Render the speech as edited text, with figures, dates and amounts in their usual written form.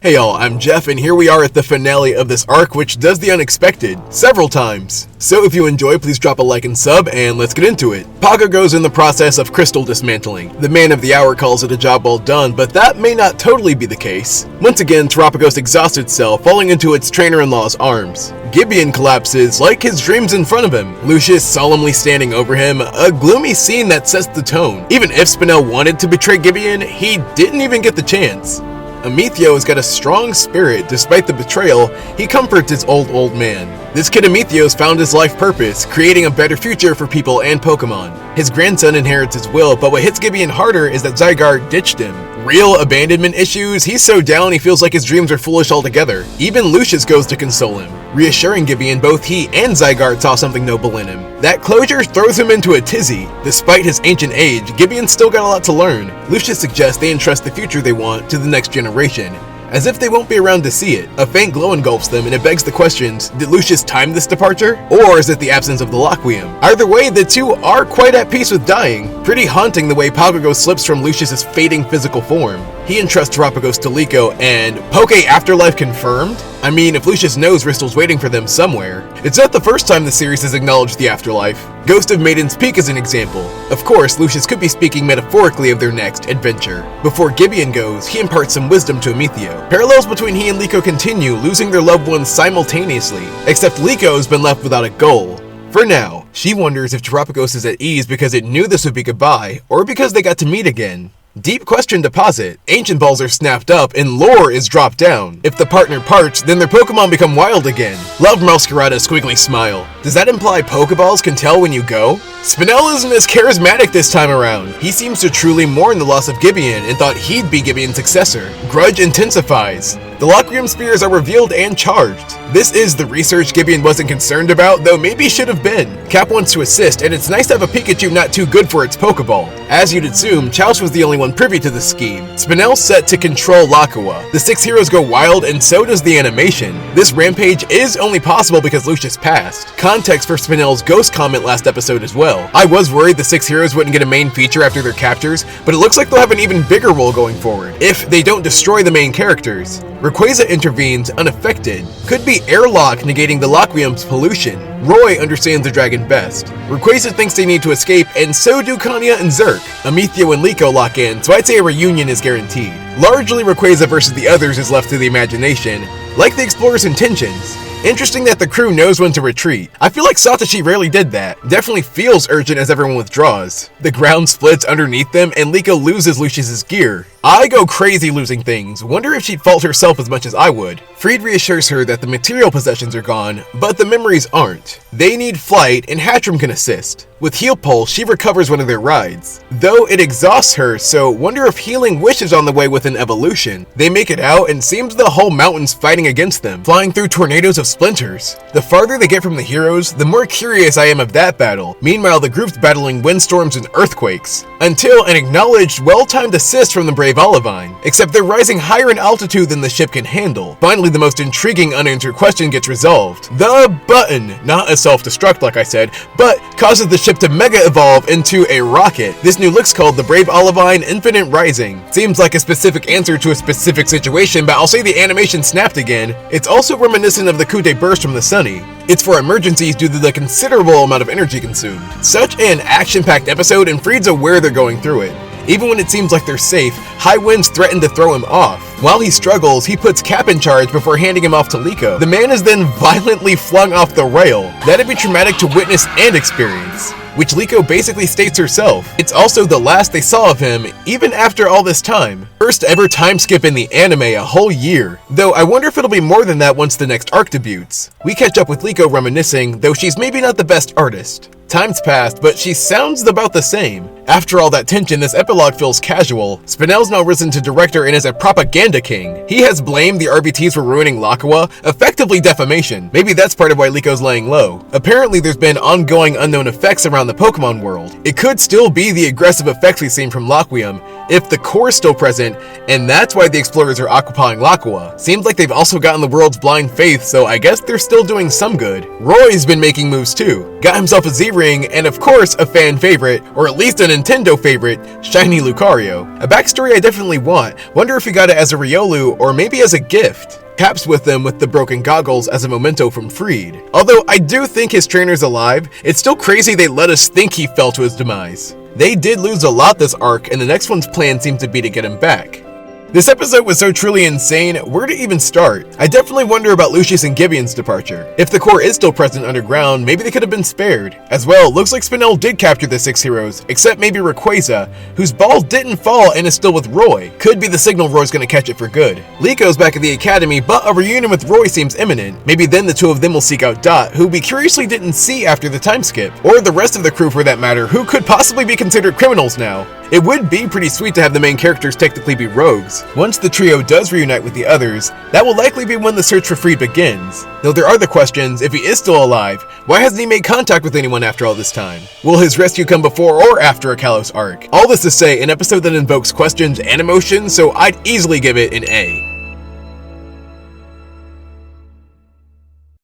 Hey y'all, I'm Jeff, and here we are at the finale of this arc, which does the unexpected several times. So if you enjoy, please drop a like and sub, and let's get into it. Paga goes in the process of crystal dismantling. The man of the hour calls it a job well done, but that may not totally be the case. Once again, Terapagos exhausts itself, falling into its trainer-in-law's arms. Gibeon collapses like his dreams in front of him, Lucius solemnly standing over him, a gloomy scene that sets the tone. Even if Spinel wanted to betray Gibeon, he didn't even get the chance. Amethio has got a strong spirit. Despite the betrayal, he comforts his old man. This kid Amethio's found his life purpose, creating a better future for people and Pokemon. His grandson inherits his will, but what hits Gibeon harder is that Zygarde ditched him. Real abandonment issues, he's so down he feels like his dreams are foolish altogether. Even Lucius goes to console him. Reassuring Gibeon, both he and Zygarde saw something noble in him. That closure throws him into a tizzy. Despite his ancient age, Gibeon's still got a lot to learn. Lucius suggests they entrust the future they want to the next generation, as if they won't be around to see it. A faint glow engulfs them, and it begs the questions, did Lucius time this departure? Or is it the absence of the Lockweum? Either way, the two are quite at peace with dying. Pretty haunting the way Paga slips from Lucius's fading physical form. He entrusts Terapagos to Liko, and Poke Afterlife confirmed? I mean, if Lucius knows Ristal's waiting for them somewhere. It's not the first time the series has acknowledged the afterlife. Ghost of Maiden's Peak is an example. Of course, Lucius could be speaking metaphorically of their next adventure. Before Gibeon goes, he imparts some wisdom to Amethio. Parallels between he and Liko continue, losing their loved ones simultaneously, except Liko has been left without a goal. For now, she wonders if Terapagos is at ease because it knew this would be goodbye, or because they got to meet again. Deep question to posit. Ancient balls are snapped up and lore is dropped down. If the partner parts, then their Pokemon become wild again. Love Masquerada's squiggly smile. Does that imply Pokeballs can tell when you go? Spinel isn't as charismatic this time around. He seems to truly mourn the loss of Gibeon and thought he'd be Gibeon's successor. Grudge intensifies. The Lockweum Spears are revealed and charged. This is the research Gibeon wasn't concerned about, though maybe should have been. Cap wants to assist, and it's nice to have a Pikachu not too good for its Pokeball. As you'd assume, Chaos was the only one privy to the scheme. Spinel's set to control Lakua. The 6 heroes go wild, and so does the animation. This rampage is only possible because Lucius passed. Context for Spinel's ghost comment last episode as well. I was worried the 6 heroes wouldn't get a main feature after their captures, but it looks like they'll have an even bigger role going forward, if they don't destroy the main characters. Rayquaza intervenes, unaffected. Could be airlock negating the Lockweum's pollution. Roy understands the dragon best. Rayquaza thinks they need to escape, and so do Kanya and Zerk. Amethio and Liko lock in, so I'd say a reunion is guaranteed. Largely Rayquaza versus the others is left to the imagination, like the explorer's intentions. Interesting that the crew knows when to retreat. I feel like Satoshi rarely did that. Definitely feels urgent as everyone withdraws. The ground splits underneath them and Liko loses Lucius's gear. I go crazy losing things. Wonder if she'd fault herself as much as I would. Friede reassures her that the material possessions are gone, but the memories aren't. They need flight, and Hatchram can assist. With Heal Pulse, she recovers one of their rides, though it exhausts her, so wonder if Healing Wish is on the way with an evolution. They make it out, and seems the whole mountain's fighting against them, flying through tornadoes of splinters. The farther they get from the heroes, the more curious I am of that battle. Meanwhile, the group's battling windstorms and earthquakes, until an acknowledged well-timed assist from the brave Olivine, except they're rising higher in altitude than the ship can handle. Finally, the most intriguing unanswered question gets resolved. The button, not a self-destruct like I said, but causes the ship to mega evolve into a rocket. This new look's called the Brave Olivine Infinite Rising. Seems like a specific answer to a specific situation, but I'll say the animation snapped again. It's also reminiscent of the Kute Burst from the Sunny. It's for emergencies due to the considerable amount of energy consumed. Such an action-packed episode, and Friede's aware they're going through it. Even when it seems like they're safe, high winds threaten to throw him off. While he struggles, he puts Cap in charge before handing him off to Liko. The man is then violently flung off the rail. That'd be traumatic to witness and experience, which Liko basically states herself. It's also the last they saw of him, even after all this time. First ever time skip in the anime, a whole year. Though I wonder if it'll be more than that once the next arc debuts. We catch up with Liko reminiscing, though she's maybe not the best artist. Time's passed, but she sounds about the same. After all that tension, this epilogue feels casual. Spinel's now risen to director and is a propaganda king. He has blamed the RBTs for ruining Lakua, effectively defamation. Maybe that's part of why Liko's laying low. Apparently there's been ongoing unknown effects around the Pokemon world. It could still be the aggressive effects we've seen from Lockweum, if the core's still present, and that's why the explorers are occupying Lakua. Seems like they've also gotten the world's blind faith, so I guess they're still doing some good. Roy's been making moves too. Got himself a Z ring, and of course a fan favorite, or at least a Nintendo favorite, Shiny Lucario. A backstory I definitely want. Wonder if he got it as a Riolu, or maybe as a gift. Caps with them with the broken goggles as a memento from Friede. Although I do think his trainer's alive, it's still crazy they let us think he fell to his demise. They did lose a lot this arc, and the next one's plan seems to be to get him back. This episode was so truly insane, where to even start? I definitely wonder about Lucius and Gibeon's departure. If the core is still present underground, maybe they could have been spared. As well, looks like Spinel did capture the 6 heroes, except maybe Rayquaza, whose ball didn't fall and is still with Roy. Could be the signal Roy's gonna catch it for good. Liko back at the academy, but a reunion with Roy seems imminent. Maybe then the two of them will seek out Dot, who we curiously didn't see after the time skip. Or the rest of the crew for that matter, who could possibly be considered criminals now. It would be pretty sweet to have the main characters technically be rogues. Once the trio does reunite with the others, that will likely be when the search for Friede begins. Though there are the questions, if he is still alive, why hasn't he made contact with anyone after all this time? Will his rescue come before or after a Kalos arc? All this to say, an episode that invokes questions and emotions, so I'd easily give it an A.